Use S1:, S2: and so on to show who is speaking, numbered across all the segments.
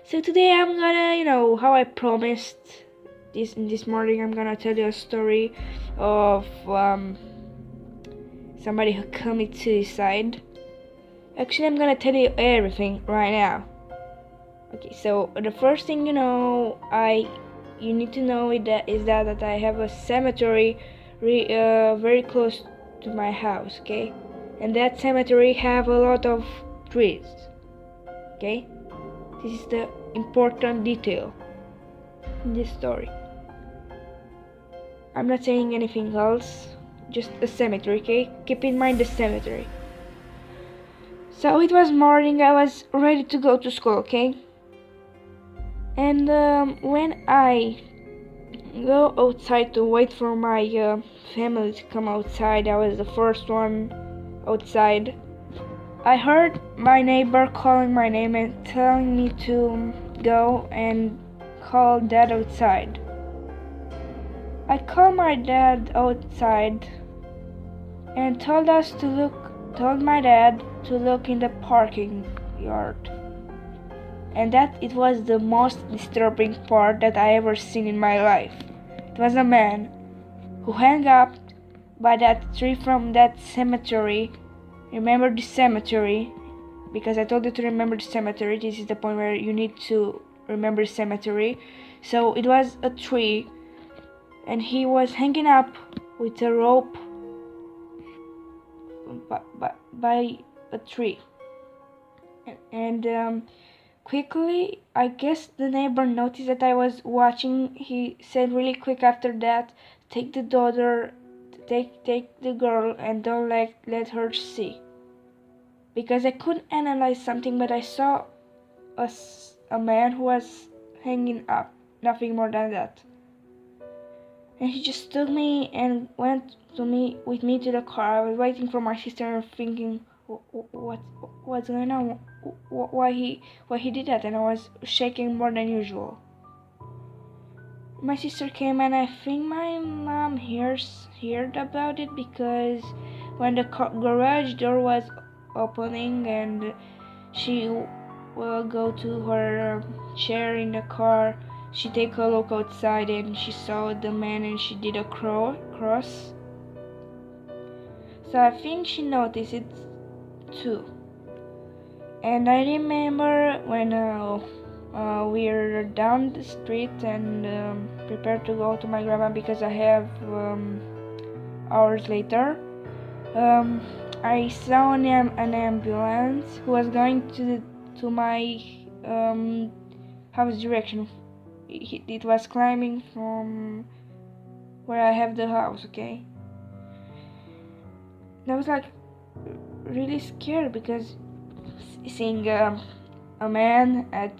S1: So today I'm gonna, how I promised this morning, I'm gonna tell you a story of somebody who committed suicide. Actually, I'm gonna tell you everything right now. Okay, so the first thing you need to know is that I have a cemetery very close to my house. Okay, and that cemetery have a lot of trees. Okay, this is the important detail in this story. I'm not saying anything else, just a cemetery, okay? Keep in mind the cemetery. So it was morning, I was ready to go to school, okay? And when I go outside to wait for my family to come outside, I was the first one outside. I heard my neighbor calling my name and telling me to go and call Dad outside. I called my dad outside and told my dad to look in the parking yard. And that it was the most disturbing part that I ever seen in my life. It was a man who hung up by that tree from that cemetery. Remember the cemetery, because I told you to remember the cemetery. This is the point where you need to remember the cemetery. So it was a tree, and he was hanging up with a rope by a tree. And quickly, I guess the neighbor noticed that I was watching. He said really quick after that, take the daughter, take the girl, and don't let her see. Because I couldn't analyze something, but I saw a man who was hanging up, nothing more than that. And he just took me and went with me to the car. I was waiting for my sister and thinking, what's going on? Why he did that? And I was shaking more than usual. My sister came, and I think my mom heard about it, because when the garage door was opening and she will go to her chair in the car, she take a look outside and she saw the man and she did a cross. So I think she noticed it too. And I remember when we were down the street and prepared to go to my grandma, because I have hours later, I saw an ambulance who was going to my house direction. It was climbing from where I have the house, okay? And I was like really scared, because seeing a man at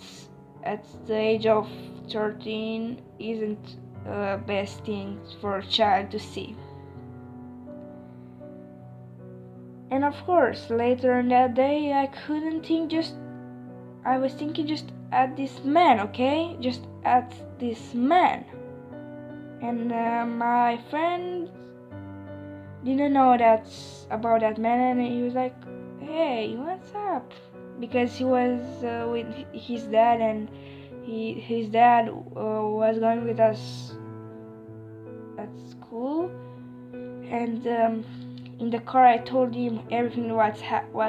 S1: the age of 13 isn't the best thing for a child to see. And of course, later in that day, I was thinking just at this man, okay? Just at this man. And my friend didn't know about that man, and he was like, hey, what's up? Because he was with his dad, and his dad was going with us at school. And in the car, I told him everything what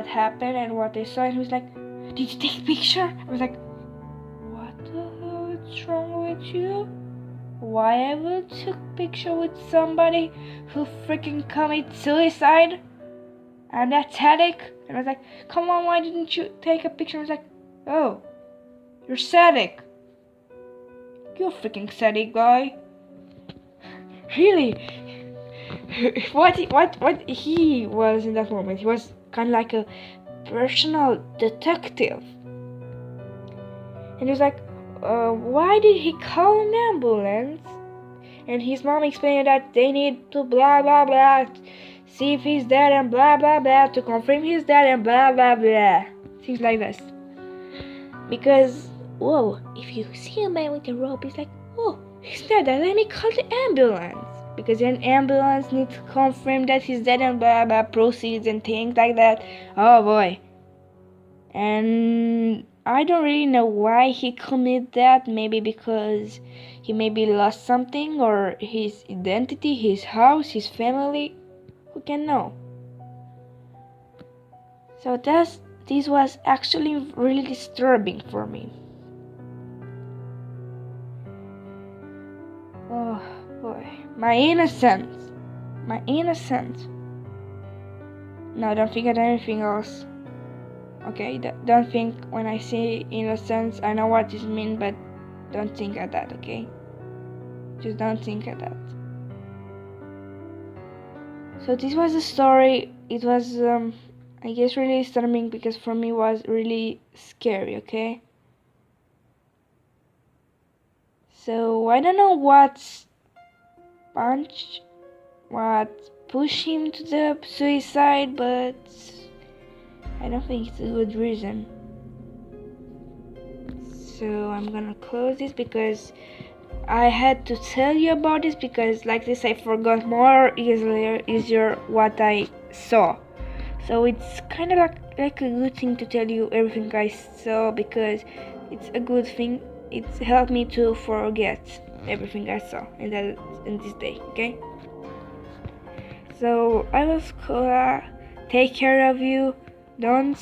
S1: happened and what I saw, and he was like, did you take a picture? I was like, what the hell is wrong with you? Why I will take a picture with somebody who freaking committed suicide? I'm that sadistic. And I was like, come on, why didn't you take a picture? I was like, oh, you're sadistic. You're freaking sadistic guy. Really? What he was in that moment? He was kind of like a personal detective. And he was like, why did he call an ambulance? And his mom explained that they need to blah blah blah, see if he's dead and blah blah blah, to confirm he's dead and blah blah blah, things like this. Because, whoa, if you see a man with a rope, it's like, oh, he's dead, let me call the ambulance. Because an ambulance needs to confirm that he's dead and blah blah, proceeds and things like that. Oh boy. And I don't really know why he committed that. Maybe because he maybe lost something, or his identity, his house, his family. Who can know? So this was actually really disturbing for me. Oh boy, my innocence, my innocence. No, don't think of anything else. Okay, don't think when I say innocence, I know what this means, but don't think of that, okay? Just don't think of that. So this was the story. It was, I guess, really disturbing because for me it was really scary, okay? So I don't know what pushed him to the suicide, but I don't think it's a good reason. So I'm gonna close this because I had to tell you about this, because like this I forgot more easier what I saw. So it's kind of like a good thing to tell you everything I saw, because it's a good thing. It's helped me to forget everything I saw in this day, okay? So I was Kola. Take care of you. Don't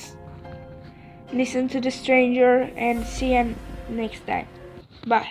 S1: listen to the stranger, and see you next time. Bye.